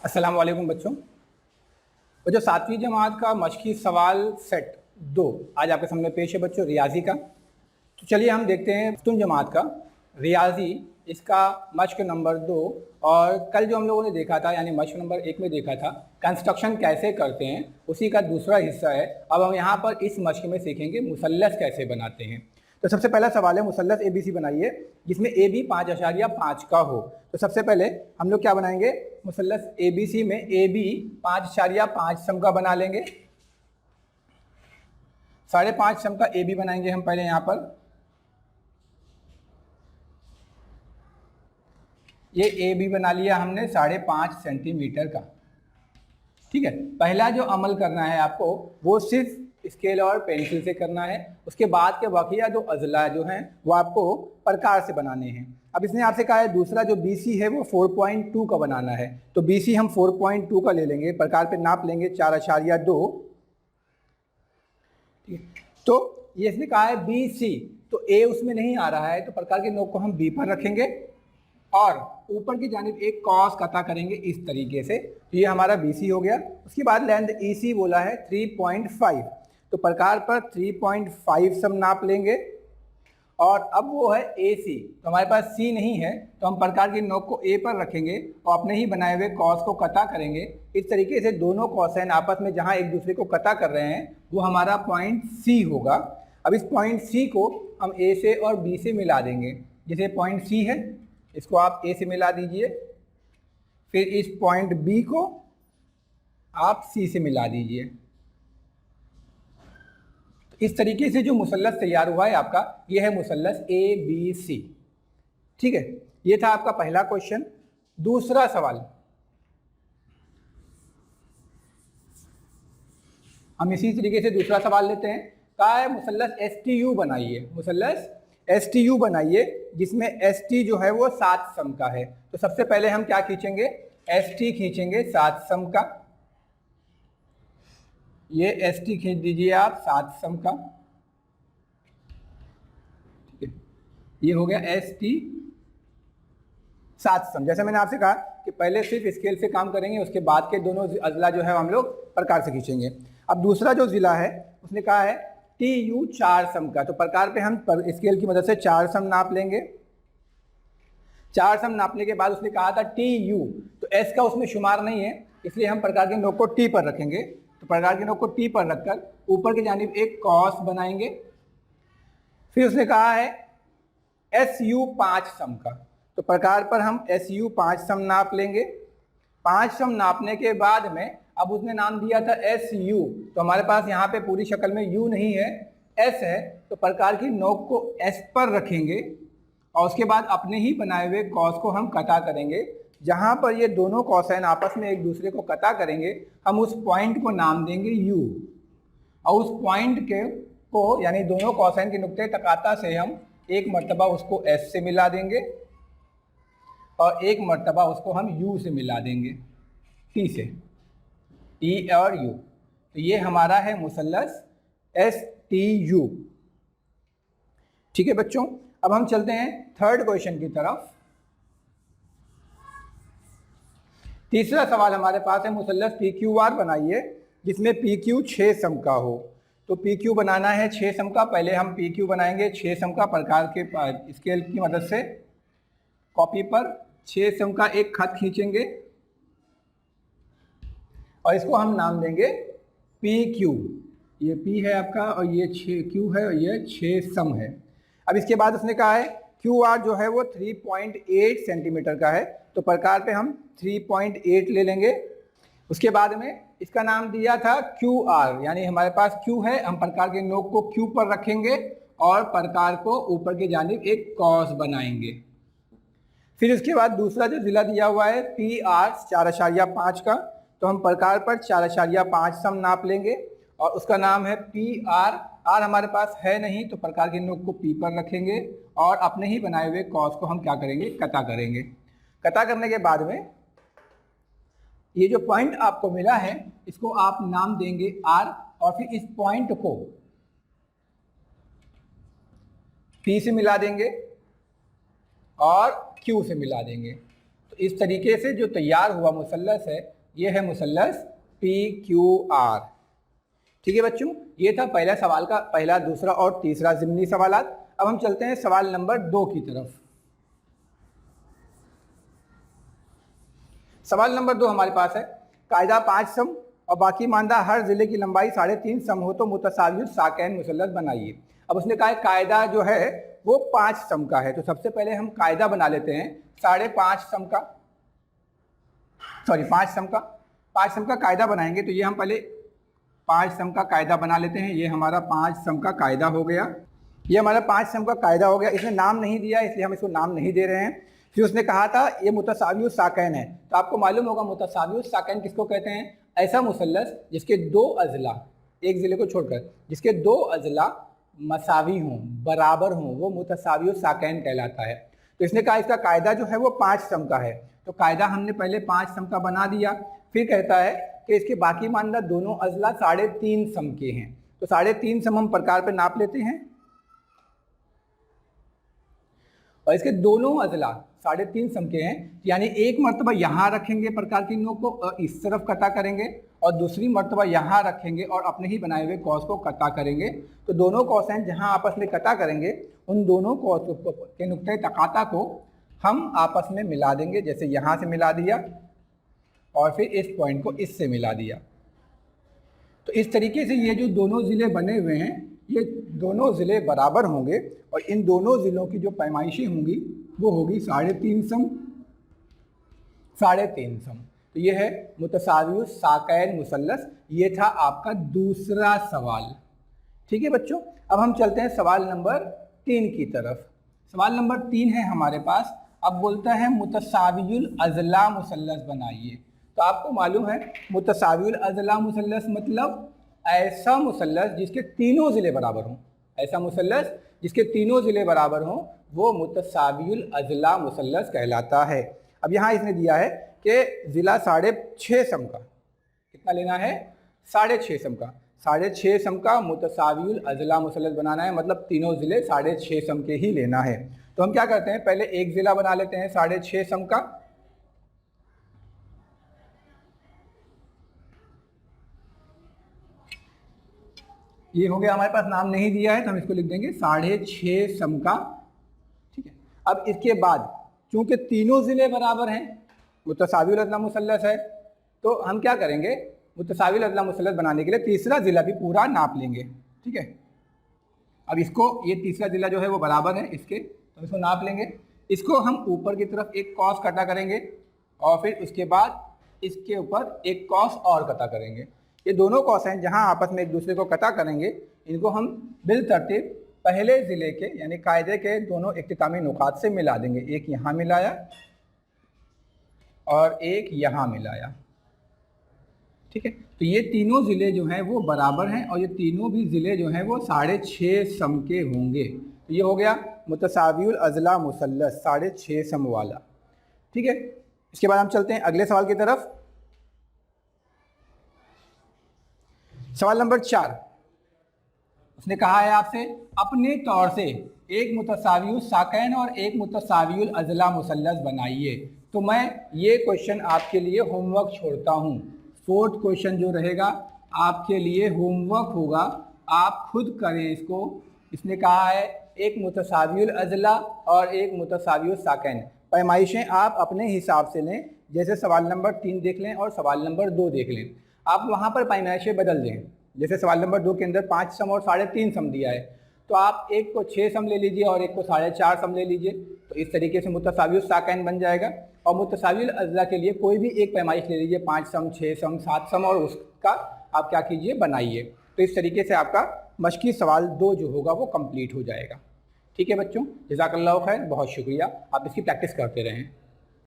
अस्सलाम वालेकुम बच्चों। वो जो 7वीं जमात का मश्की सवाल सेट 2 आज आपके सामने पेश है बच्चों, रियाजी का। तो चलिए हम देखते हैं 7वीं जमात का रियाजी, इसका मश्क नंबर 2। और कल जो हम लोगों ने देखा था यानी मश्क नंबर 1 में देखा था कंस्ट्रक्शन कैसे करते हैं, उसी का दूसरा हिस्सा है। अब हम यहाँ पर इस मश्क में सीखेंगे मुसल्लस कैसे बनाते हैं। तो सबसे पहला सवाल है, मुसल्लस ABC बनाइए जिसमें AB 5.5 का हो। तो सबसे पहले हम लोग क्या बनाएंगे, मुसल्लस ABC में AB 5.5 सम का बना लेंगे। 5.5 सम का AB बनाएंगे हम पहले यहाँ पर। ये AB बना लिया हमने 5.5 सेंटीमीटर का। ठीक है, पहला जो अमल करना है आपको वो सिर्फ स्केल और पेंसिल से करना है। उसके बाद के बकिया जो अजला जो हैं वो आपको प्रकार से बनाने हैं। अब इसने आपसे कहा है दूसरा जो BC है वो 4.2 का बनाना है। तो BC हम 4.2 का ले लेंगे, प्रकार पे नाप लेंगे 4.2। ठीक है, तो ये इसने कहा है BC, तो A उसमें नहीं आ रहा है तो प्रकार के नोक को हम B पर रखेंगे और ऊपर की जानिब एक कॉस कता करेंगे इस तरीके से। तो ये हमारा BC हो गया। उसके बाद लेंथ EC बोला है 3.5, तो प्रकार पर 3.5 सम नाप लेंगे। और अब वो है AC, तो हमारे पास C नहीं है तो हम प्रकार की नोक को A पर रखेंगे और अपने ही बनाए हुए कॉस को कता करेंगे। इस तरीके से दोनों कॉसेन आपस में जहाँ एक दूसरे को कता कर रहे हैं वो हमारा पॉइंट C होगा। अब इस पॉइंट C को हम A से और B से मिला देंगे। जैसे पॉइंट C है इसको आप A से मिला दीजिए, फिर इस पॉइंट B को आप C से मिला दीजिए। तो इस तरीके से जो मुसल्लस तैयार हुआ है आपका, ये है मुसल्लस ABC। ठीक है, ये था आपका पहला क्वेश्चन। दूसरा सवाल हम इसी तरीके से दूसरा सवाल लेते हैं। कहा है मुसल्लस STU बनाइए, मुसल्लस STU बनाइए जिसमें ST जो है वो 7 सम का है। तो सबसे पहले हम क्या खींचेंगे, ST खींचेंगे 7 सम का। ये ST खींच दीजिए आप 7 सम का। ठीक है, ये हो गया ST 7 सम। जैसे मैंने आपसे कहा कि पहले सिर्फ स्केल से काम करेंगे, उसके बाद के दोनों अजला जो है हम लोग प्रकार से खींचेंगे। अब दूसरा जो जिला है उसने कहा है TU 4 सम का। तो प्रकार पे हम स्केल की मदद से 4 सम नाप लेंगे। 4 सम नापने के बाद उसने कहा था TU, तो S का उसमें शुमार नहीं है इसलिए हम प्रकार के नोक को T पर रखेंगे। तो प्रकार के नोक को T पर रखकर ऊपर की जानिब एक कॉस बनाएंगे। फिर उसने कहा है SU 5 सम का। तो प्रकार पर हम SU 5 सम नाप लेंगे। 5 सम नापने के बाद में अब उसने नाम दिया था SU, तो हमारे पास यहाँ पे पूरी शक्ल में U नहीं है, S है। तो प्रकार की नोक को S पर रखेंगे और उसके बाद अपने ही बनाए हुए कॉस को हम कता करेंगे। जहाँ पर ये दोनों कॉसाइन आपस में एक दूसरे को कता करेंगे हम उस पॉइंट को नाम देंगे U, और उस पॉइंट के को यानी दोनों कॉसाइन के नुक्ते तकाता से हम एक मर्तबा उसको S से मिला देंगे और एक मर्तबा उसको हम U से मिला देंगे, T से, T और U। तो ये हमारा है मुसल्लस STU। ठीक है बच्चों, अब हम चलते हैं थर्ड क्वेश्चन की तरफ। तीसरा सवाल हमारे पास है मुसल्लस PQR बनाइए जिसमें PQ 6 सम का हो। तो PQ बनाना है 6 सम का। पहले हम PQ बनाएंगे 6 सम का, प्रकार के स्केल की मदद से कॉपी पर 6 सम का एक खत खींचेंगे और इसको हम नाम देंगे PQ। ये P है आपका और ये 6Q है और ये 6 सम है। अब इसके बाद उसने कहा है QR जो है वो 3.8 सेंटीमीटर का है। तो प्रकार पे हम 3.8 ले लेंगे। उसके बाद में इसका नाम दिया था QR, यानी हमारे पास Q है, हम प्रकार के नोक को Q पर रखेंगे और प्रकार को ऊपर की जानिब एक कॉस बनाएंगे। फिर उसके बाद दूसरा जो जिला दिया हुआ है PR 4.5 का, तो हम प्रकार पर 4.5 सम नाप लेंगे और उसका नाम है PR। R हमारे पास है नहीं तो प्रकार के नोक को P पर रखेंगे और अपने ही बनाए हुए कॉस को हम क्या करेंगे, कता करेंगे। कता करने के बाद में ये जो पॉइंट आपको मिला है इसको आप नाम देंगे R और फिर इस पॉइंट को P से मिला देंगे और Q से मिला देंगे। तो इस तरीके से जो तैयार हुआ मुसल्लस है ये है मुसल्लस PQR। ठीक है बच्चों, ये था पहला सवाल का पहला, दूसरा और तीसरा ज़िम्नी सवालात। अब हम चलते हैं सवाल नंबर 2 की तरफ। सवाल नंबर 2 हमारे पास है, कायदा 5 सम और बाकी मानदा हर जिले की लंबाई 3.5 सम हो तो मुतसावियुल साकैन मुसल्लस बनाइए। अब उसने कहा है कायदा जो है वो 5 सम का है, तो सबसे पहले हम कायदा बना लेते हैं 5.5 सम का, सॉरी 5 सम का। 5 सम का कायदा बनाएंगे तो ये हम पहले 5 सम का कायदा बना लेते हैं। ये हमारा 5 सम का कायदा हो गया, ये हमारा 5 सम का कायदा हो गया। इसने नाम नहीं दिया इसलिए हम इसको नाम नहीं दे रहे हैं। फिर उसने कहा था ये मुतसावियुल साकैन है, तो आपको मालूम होगा मुतसावियुल साकैन किसको कहते हैं? ऐसा मुसल्लस जिसके 2 अजला, एक ज़िले को छोड़कर जिसके 2 अजला मसावी हों, बराबर हों, वो मुतसावियुल साकैन कहलाता है। तो इसने कहा इसका कायदा जो है वो 5 सम का है, तो कायदा हमने पहले 5 सम का बना दिया। फिर कहता है कि इसके बाकी मानदा दोनों अजला 3.5 सम के हैं, तो 3.5 सम हम प्रकार पे नाप लेते हैं और इसके दोनों अजला 3.5 सम के हैं, यानी एक मरतबा यहाँ रखेंगे प्रकार की नोक को इस तरफ कटा करेंगे और दूसरी मरतबा यहाँ रखेंगे और अपने ही बनाए हुए कॉस को कटा करेंगे। तो दोनों कॉसें जहाँ आपस में कटा करेंगे उन दोनों कॉस के नुक्ते तकाता को हम आपस में मिला देंगे, जैसे यहाँ से मिला दिया और फिर इस पॉइंट को इससे मिला दिया। तो इस तरीके से ये जो दोनों ज़िले बने हुए हैं ये दोनों ज़िले बराबर होंगे और इन दोनों ज़िलों की जो पैमाइशें होंगी वो होगी 3.5 सम, 3.5 सम। तो ये है मुतसावियुल साकैन मुसल्लस। ये था आपका दूसरा सवाल। ठीक है बच्चों, अब हम चलते हैं सवाल नंबर 3 की तरफ। सवाल नंबर 3 है हमारे पास। अब बोलता है मुतसावियुल अजला मुसल्लस बनाइए। तो आपको मालूम है मुतसावियुल अजला मुसल्लस मतलब ऐसा मुसल्लस जिसके तीनों ज़िले बराबर हों, ऐसा मुसल्लस जिसके तीनों ज़िले बराबर हों वो मुतसावियुल अजला मुसल्लस कहलाता है। अब यहाँ इसने दिया है कि ज़िला 6.5 सम का, कितना लेना है? 6.5 सम का। 6.5 सम का मुतसावियुल अजला मुसल्लस बनाना है, मतलब तीनों ज़िले 6.5 सम के ही लेना है। तो हम क्या करते हैं, पहले एक ज़िला बना लेते हैं 6.5 सम का। ये हो गया, हमारे पास नाम नहीं दिया है तो हम इसको लिख देंगे 6.5 सम का। ठीक है, अब इसके बाद चूंकि तीनों ज़िले बराबर हैं, मुतसावियुल अजला मुसल्लस है, तो हम क्या करेंगे, मुतसावियुल अजला मुसल्लस बनाने के लिए तीसरा ज़िला भी पूरा नाप लेंगे। ठीक है, अब इसको, ये तीसरा ज़िला जो है वो बराबर है इसके, तो इसको नाप लेंगे। इसको हम ऊपर की तरफ एक कॉस कटा करेंगे और फिर उसके बाद इसके ऊपर एक कॉस और कटा करेंगे। ये दोनों कॉस हैं जहां आपस में एक दूसरे को कटा करेंगे, इनको हम बिल तरतीब पहले ज़िले के यानी कायदे के दोनों इख्तितामी नुकात से मिला देंगे। एक यहाँ मिलाया और एक यहाँ मिलाया। ठीक है, तो ये तीनों ज़िले जो हैं वो बराबर हैं और ये तीनों भी ज़िले जो हैं वो 6.5 सम के होंगे। तो ये हो गया मुतसावियुल अजला मुसल्लस 6.5 सम वाला। ठीक है, इसके बाद हम चलते हैं अगले सवाल की तरफ। सवाल नंबर 4, उसने कहा है आपसे अपने तौर से एक मुतसावियुल साकैन और एक मुतसावियुल अजला मुसल्लस बनाइए। तो मैं ये क्वेश्चन आपके लिए होमवर्क छोड़ता हूँ। 4th क्वेश्चन जो रहेगा आपके लिए होमवर्क होगा, आप खुद करें इसको। इसने कहा है एक मुतसावियुल अजला और एक मुतसावियुल साकैन। पैमाइशें आप अपने हिसाब से लें, जैसे सवाल नंबर 3 देख लें और सवाल नंबर 2 देख लें। आप वहाँ पर पैमाइशें बदल दें, जैसे सवाल नंबर 2 के अंदर 5 सम और 3.5 सम दिया है, तो आप एक को 6 सम ले लीजिए और एक को 4.5 सम ले लीजिए। तो इस तरीके से मुतसावियुल साकैन बन जाएगा। और मुतसावियुल अजला के लिए कोई भी एक पैमाइश ले लीजिए, 5 सम, 6 सम, 7 सम, और उसका आप क्या कीजिए, बनाइए। तो इस तरीके से आपका मश्की सवाल 2 जो होगा वो कंप्लीट हो जाएगा। ठीक है बच्चों, जज़ाकल्लाहु खैर, बहुत शुक्रिया, आप इसकी प्रैक्टिस करते रहें।